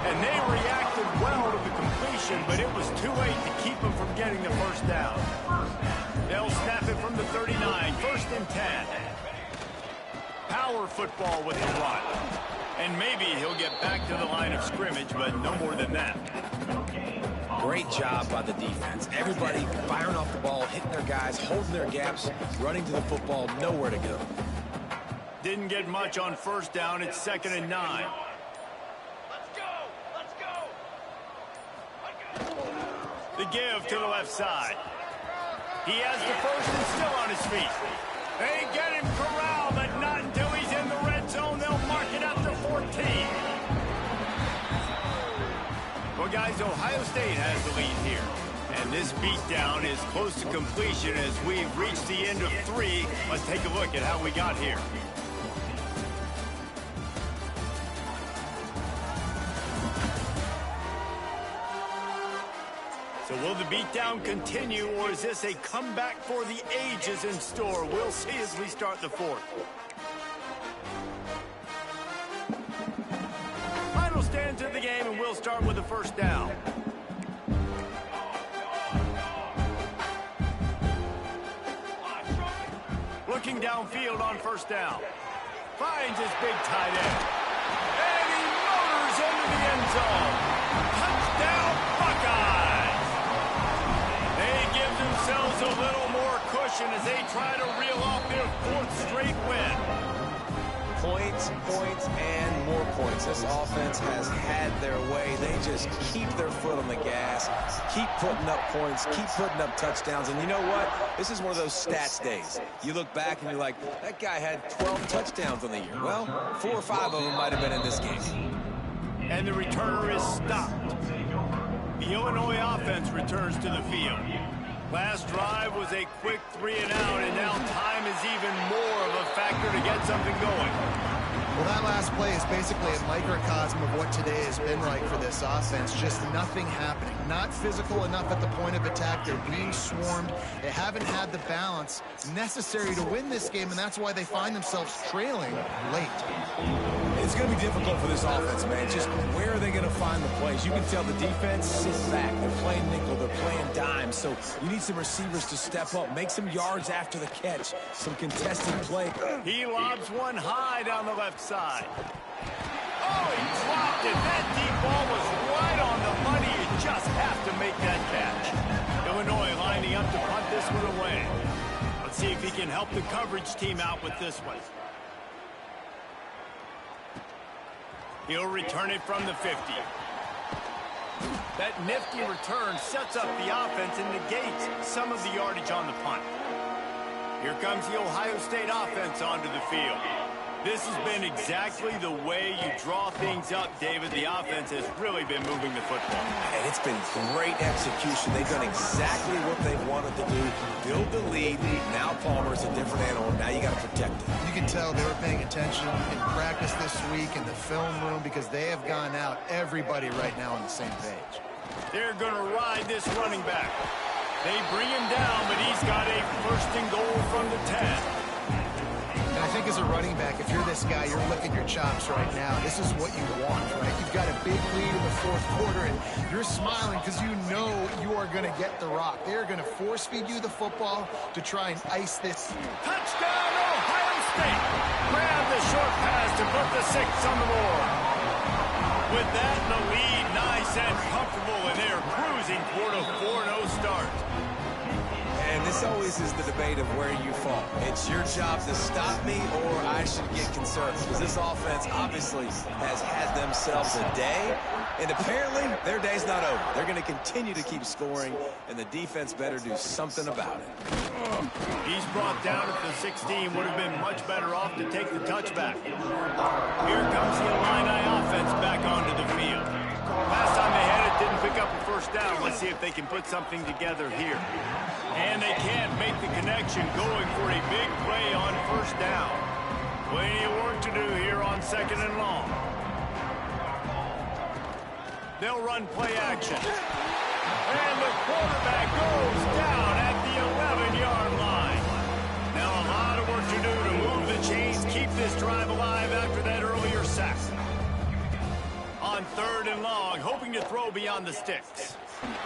And they reacted well to the completion, but it was too late to keep them from getting the 1st down. They'll snap it from the 39. 1st and 10. Power football with the run. And maybe he'll get back to the line of scrimmage, but no more than that. Great job by the defense. Everybody firing off the ball, hitting their guys, holding their gaps, running to the football, nowhere to go. Didn't get much on 1st down. It's 2nd and 9. The give to the left side. He has the 1st and still on his feet. They get him corralled, but not until he's in the red zone. They'll mark it up to 14. Well, guys, Ohio State has the lead here. And this beatdown is close to completion as we've reached the end of 3. Let's take a look at how we got here. So will the beatdown continue, or is this a comeback for the ages in store? We'll see as we start the 4th. Final stand to the game, and we'll start with the 1st down. Looking downfield on 1st down. Finds his big tight end. And he motors into the end zone. Touchdown, Buckeyes! They give themselves a little more cushion as they try to reel off their 4th straight win. Points, points, and more points. This offense has had their way. They just keep their foot on the gas, keep putting up points, keep putting up touchdowns. And you know what? This is one of those stats days. You look back and you're like, that guy had 12 touchdowns on the year. Well, 4 or 5 of them might have been in this game. And the returner is stopped. The Illinois offense returns to the field. Last drive was a quick 3-and-out, and now time is even more of a factor to get something going. Well, that last play is basically a microcosm of what today has been like for this offense. Just nothing happening. Not physical enough at the point of attack. They're being swarmed. They haven't had the balance necessary to win this game, and that's why they find themselves trailing late. It's going to be difficult for this offense, man. Just where are they going to find the plays? You can tell the defense sits back. They're playing nickel. They're playing dime. So you need some receivers to step up, make some yards after the catch, some contested play. He lobs one high down the left side. Oh, he dropped it. That deep ball was right on the money. You just have to make that catch. Illinois lining up to punt this one away. Let's see if he can help the coverage team out with this one. He'll return it from the 50. That nifty return sets up the offense and negates some of the yardage on the punt. Here comes the Ohio State offense onto the field. This has been exactly the way you draw things up, David. The offense has really been moving the football. And it's been great execution. They've done exactly what they wanted to do. Build the lead. Now Palmer's a different animal. Now you got to protect it. You can tell they were paying attention in practice this week in the film room because they have gone out, everybody right now on the same page. They're going to ride this running back. They bring him down, but he's got a first and goal from the 10. And I think as a running back, if you're this guy, you're licking your chops right now. This is what you want, right? You've got a big lead in the fourth quarter, and you're smiling because you know you are going to get the rock. They're going to force-feed you the football to try and ice this. Touchdown, Ohio State! Grab the short pass to put the 6 on the board. With that in the lead, nice and comfortable, and they're cruising toward a 4-0 start. And this always is the debate of where you fall. It's your job to stop me or I should get concerned because this offense obviously has had themselves a day, and apparently their day's not over. They're going to continue to keep scoring, and the defense better do something about it. He's brought down at the 16. Would have been much better off to take the touchback. Here comes the Illini offense back onto the field. Last time they had it, didn't pick up a first down. Let's see if they can put something together here. And they can't make the connection, going for a big play on first down. Plenty of work to do here on 2nd and long. They'll run play action. And the quarterback goes down at the 11-yard line. Now a lot of work to do to move the chains, keep this drive alive after that earlier sack. On 3rd and long, hoping to throw beyond the sticks.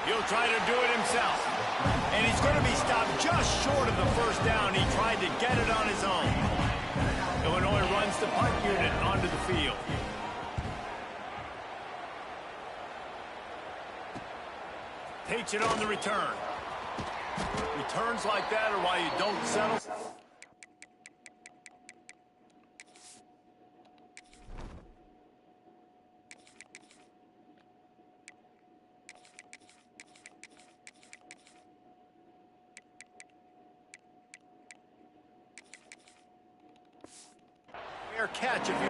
He'll try to do it himself. And he's going to be stopped just short of the first down. He tried to get it on his own. Illinois runs the punt unit onto the field. Takes it on the return. Returns like that are why you don't settle. Catch if you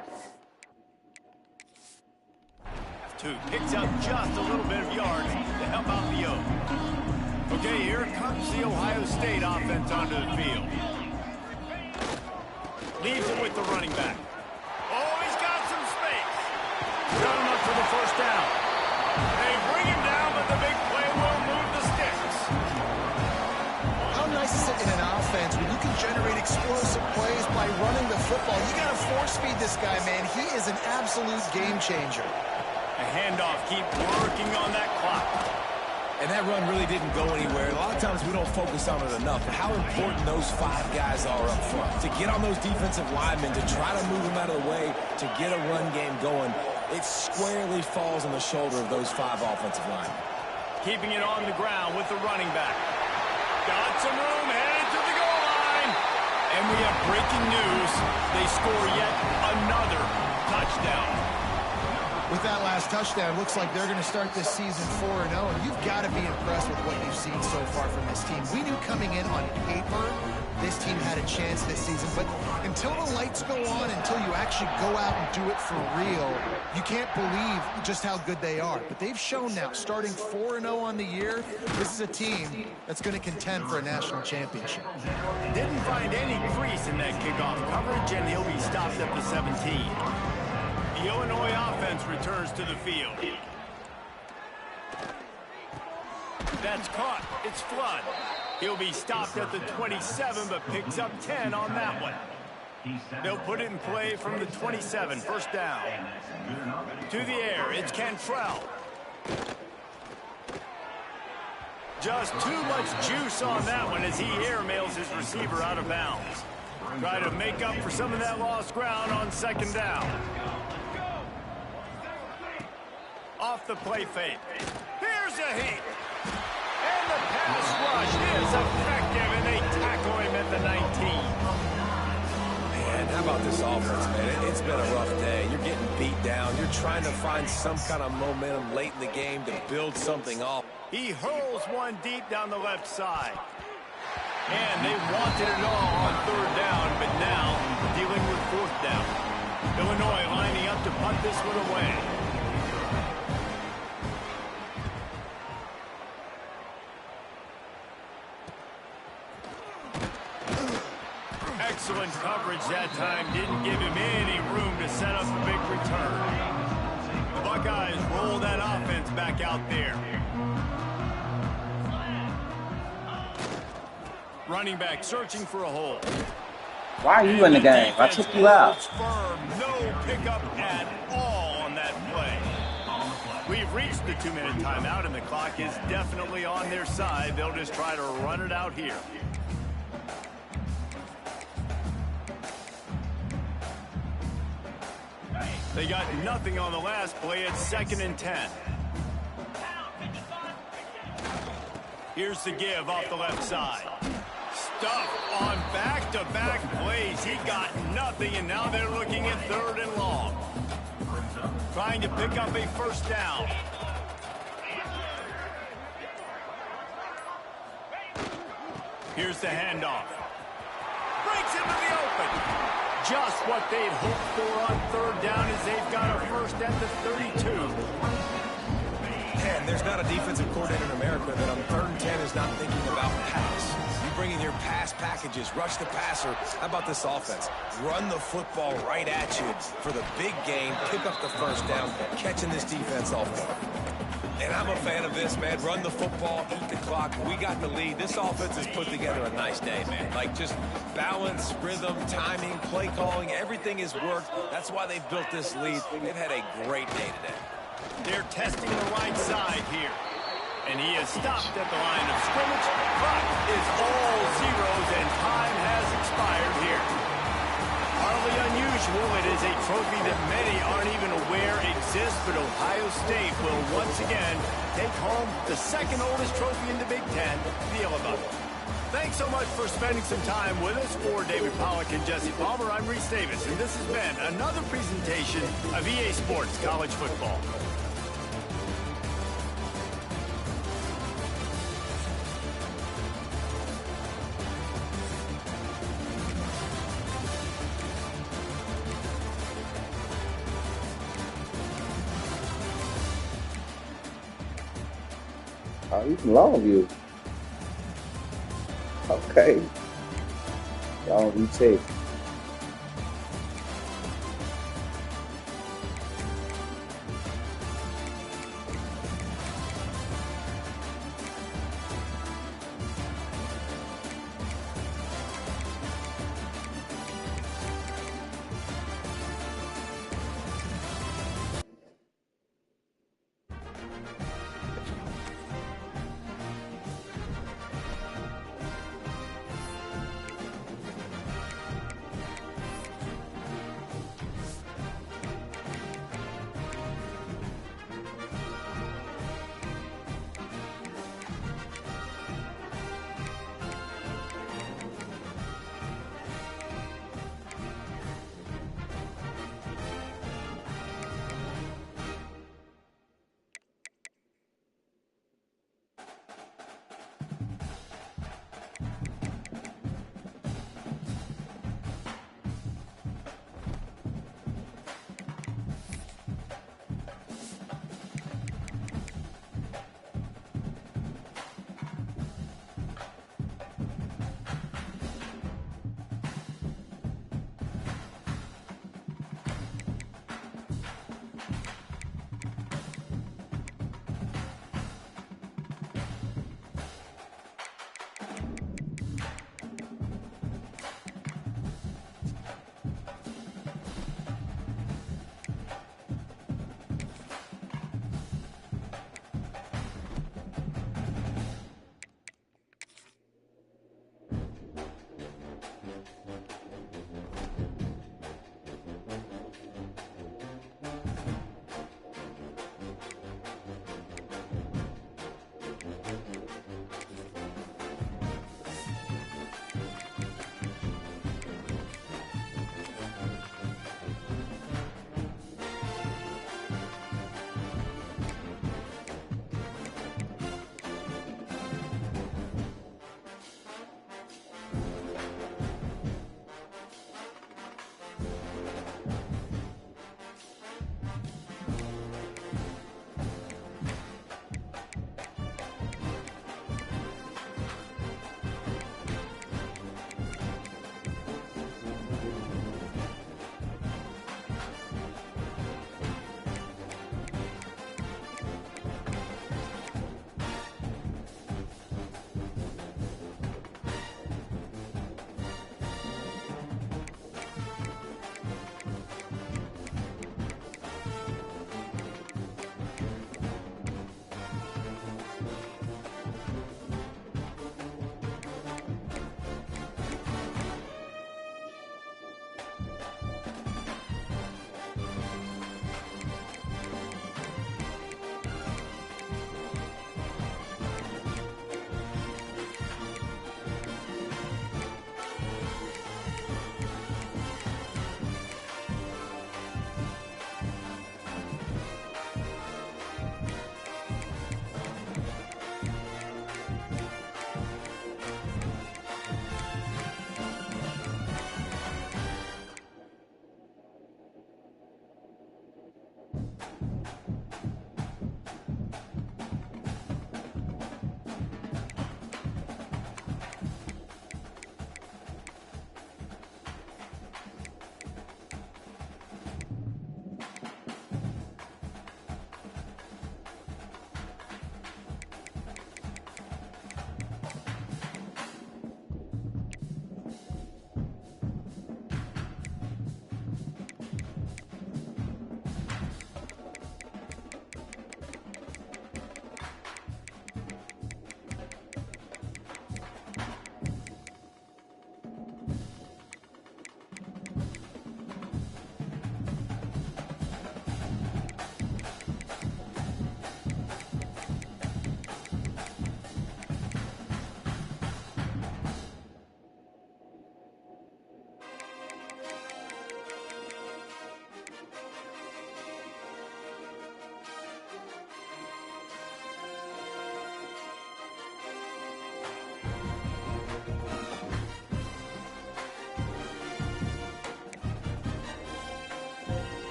have to. Picks up just a little bit of yards to help out the O. Okay, here comes the Ohio State offense onto the field. Leaves it with the running back. Oh, he's got some space. Got him up for the first down. They bring him down, but the big play will move the sticks. How nice is it in an offense when you can generate explosive plays by running the football? You got to force-feed this guy, man. He is an absolute game changer. A handoff, keep working on that clock. And that run really didn't go anywhere. A lot of times we don't focus on it enough, but how important those 5 guys are up front. To get on those defensive linemen, to try to move them out of the way, to get a run game going, it squarely falls on the shoulder of those 5 offensive linemen. Keeping it on the ground with the running back. Got some room, headed to the goal line. And we have breaking news. They score yet another touchdown. With that last touchdown, looks like they're going to start this season 4-0, and you've got to be impressed with what you've seen so far from this team. We knew coming in on paper this team had a chance this season, but until the lights go on, until you actually go out and do it for real, you can't believe just how good they are. But they've shown now, starting 4-0 on the year, this is a team that's going to contend for a national championship. Didn't find any crease in that kickoff coverage, and he'll be stopped at the 17. The Illinois offense returns to the field. That's caught. It's Flood. He'll be stopped at the 27, but picks up 10 on that one. They'll put it in play from the 27, first down. To the air, it's Cantrell. Just too much juice on that one as he airmails his receiver out of bounds. Try to make up for some of that lost ground on second down. Off the play fake. Here's a heat. And the pass rush is effective, and they tackle him at the 19. Man, how about this offense, man? It's been a rough day. You're getting beat down. You're trying to find some kind of momentum late in the game to build something off. He hurls one deep down the left side. And they wanted it all on third down, but now dealing with fourth down. Illinois lining up to punt this one away. Excellent coverage that time. Didn't give him any room to set up a big return. The Buckeyes roll that offense back out there. Running back searching for a hole. Why are you in the game? I took you out. Firm. No pickup at all on that play. We've reached the 2-minute timeout, and the clock is definitely on their side. They'll just try to run it out here. They got nothing on the last play. It's 2nd and 10. Here's the give off the left side. Stuff on back-to-back plays. He got nothing, and now they're looking at 3rd and long. Trying to pick up a first down. Here's the handoff. Breaks into the open. Just what they'd hoped for on 3rd down as they've got a first at the 32. Man, there's not a defensive coordinator in America that on 3rd and 10 is not thinking about pass. You bring in your pass packages, rush the passer. How about this offense? Run the football right at you for the big game, pick up the first down, catching this defense off guard. And I'm a fan of this, man. Run the football, eat the clock. We got the lead. This offense has put together a nice day, man. Like, just balance, rhythm, timing, play calling, everything has worked. That's why they've built this lead. They've had a great day today. They're testing the right side here. And he is stopped at the line of scrimmage. Clock is all zeros, and time has expired here. Hardly unusual. It is a trophy that many aren't even aware exists, but Ohio State will once again take home the 2nd oldest trophy in the Big Ten, the Yellow Bucket. Thanks so much for spending some time with us. For David Pollack and Jesse Palmer, I'm Reese Davis, and this has been another presentation of EA Sports College Football. Oh, you from Longview. Okay. Longview Tech.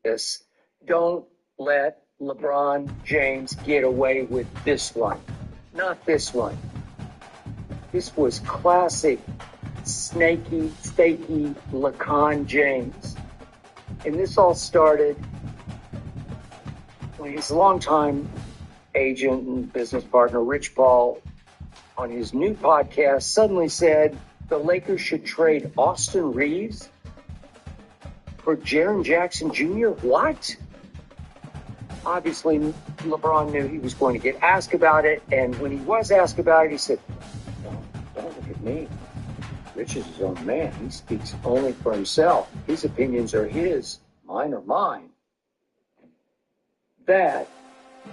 this. Don't let LeBron James get away with this one. Not this one. This was classic snaky, stakey Lacan James. And this all started when his longtime agent and business partner, Rich Paul, on his new podcast, suddenly said the Lakers should trade Austin Reeves for Jaren Jackson Jr. What? Obviously, LeBron knew he was going to get asked about it, and when he was asked about it, he said, don't look at me. Rich is his own man. He speaks only for himself. His opinions are his. Mine are mine. That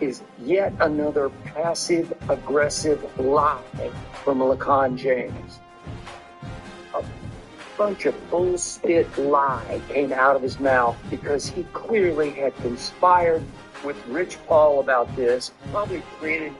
is yet another passive-aggressive lie from Lacan James. A bunch of bull-spit lie came out of his mouth because he clearly had conspired with Rich Paul about this, probably created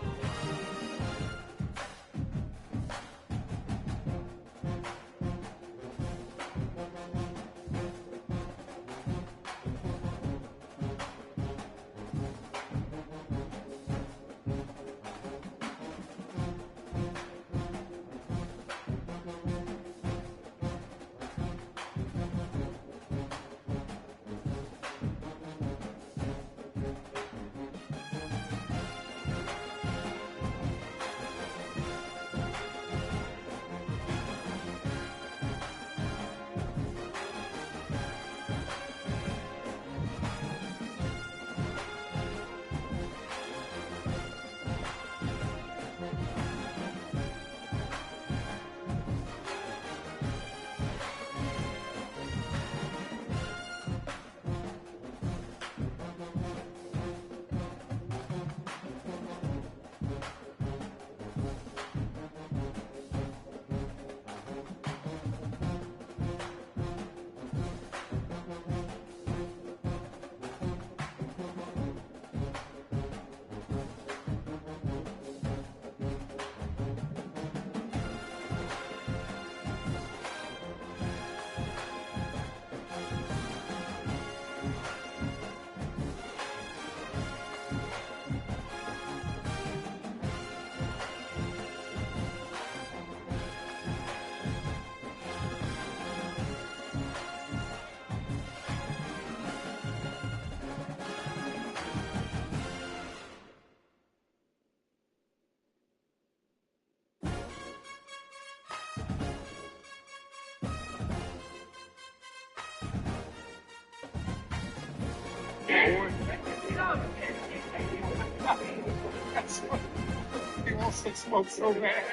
He wants to smoke so bad.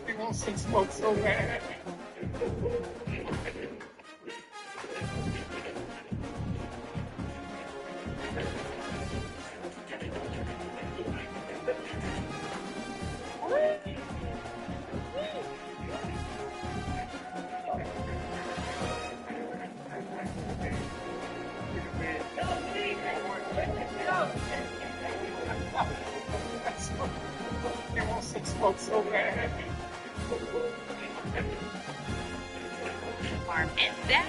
He wants to smoke so bad. He wants to smoke so bad. And that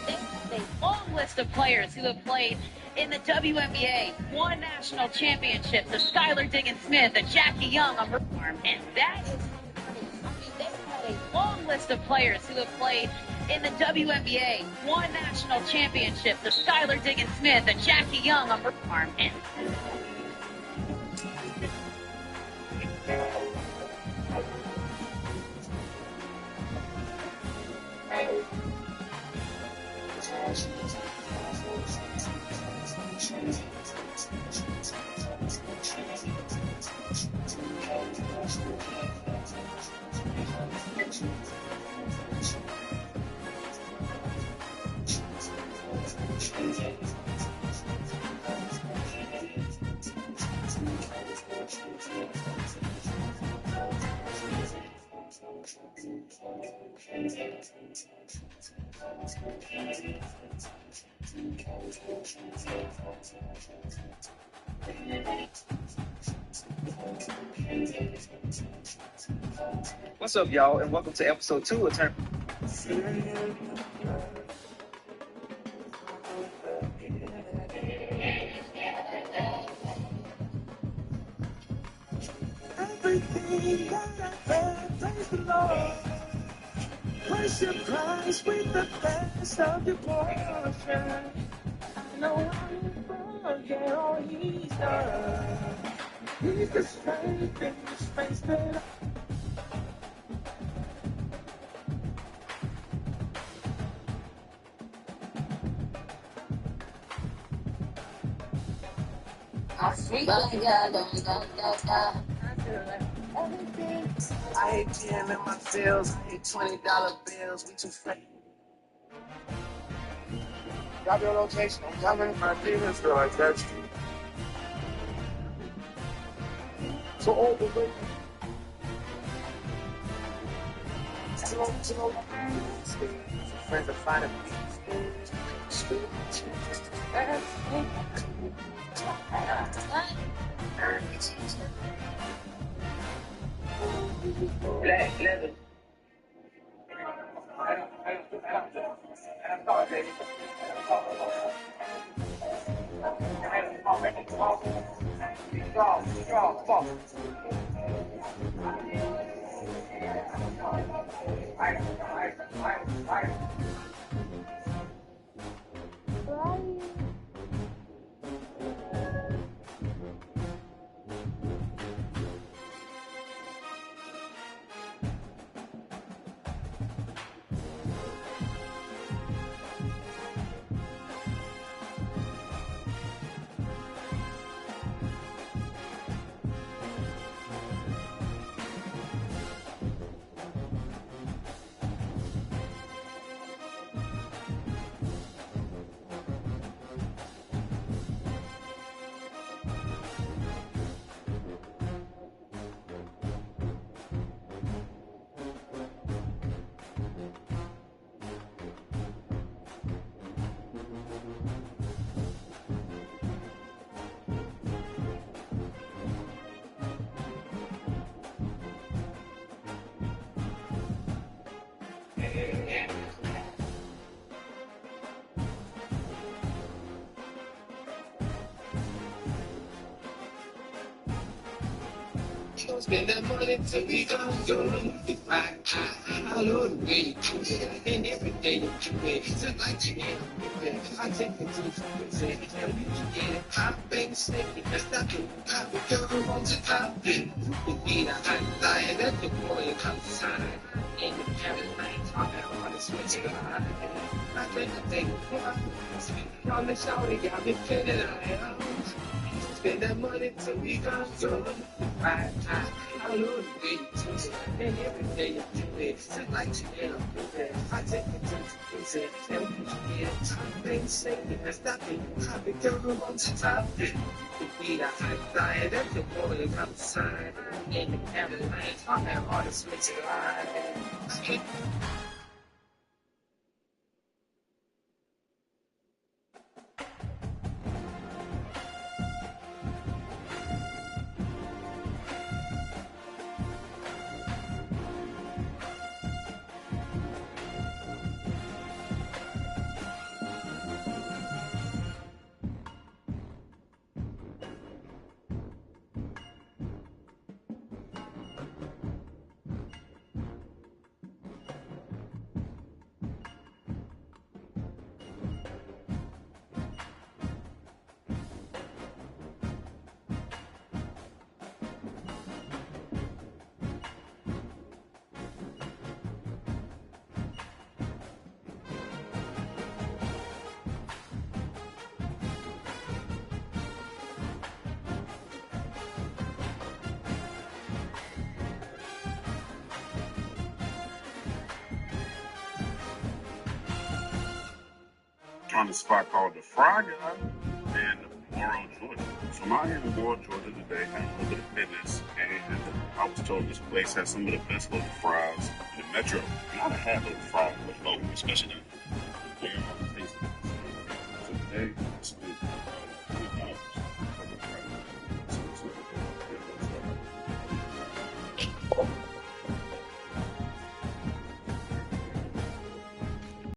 is a long list of players who have played in the WNBA, won national championships, the Skylar Diggins-Smith, the Jackie Young on her farm. And that is a long list of players who have played in the WNBA, won national championships, the Skylar Diggins-Smith, the Jackie Young on her farm. And What's up, y'all, and welcome to episode 2 of Turn. Everything that I have, praise the Lord. Price your price with the best of your portion. I know I will forget all he's done. He's the strength in the space that I hate GM in my feels. I hate $20 bills. We too fake. Drop your location. I'm coming. My demons feel like that. So all the way. Friends are finding me. Spend that money till we gone. I love the way you do it, and every day you do it. Just like you know, I take it to the frequency, tell you to get it. I've been sneaky, that's nothing. I would go on to top. You need a hot lion, that's the boy outside. In the Carolina, I'm out on the switch. I think I take one. On the show, they got me feeling out. Spend that money till we gone. I love the way you do it, and every day you do it. Just like you know, I take it to the frequency, tell you to get it. I've been sneaky, that's nothing. I would go on to top. You need a hot diet, that's the boy outside. In the Carolina, I'm out on the switch. On the spot called the Fry Guy and Moral Jordan. So I'm out here in Ward, Georgia today, having a little bit of fitness, and I was told this place has some of the best local fries in the metro. And I had local fries with local, especially the so today, let's do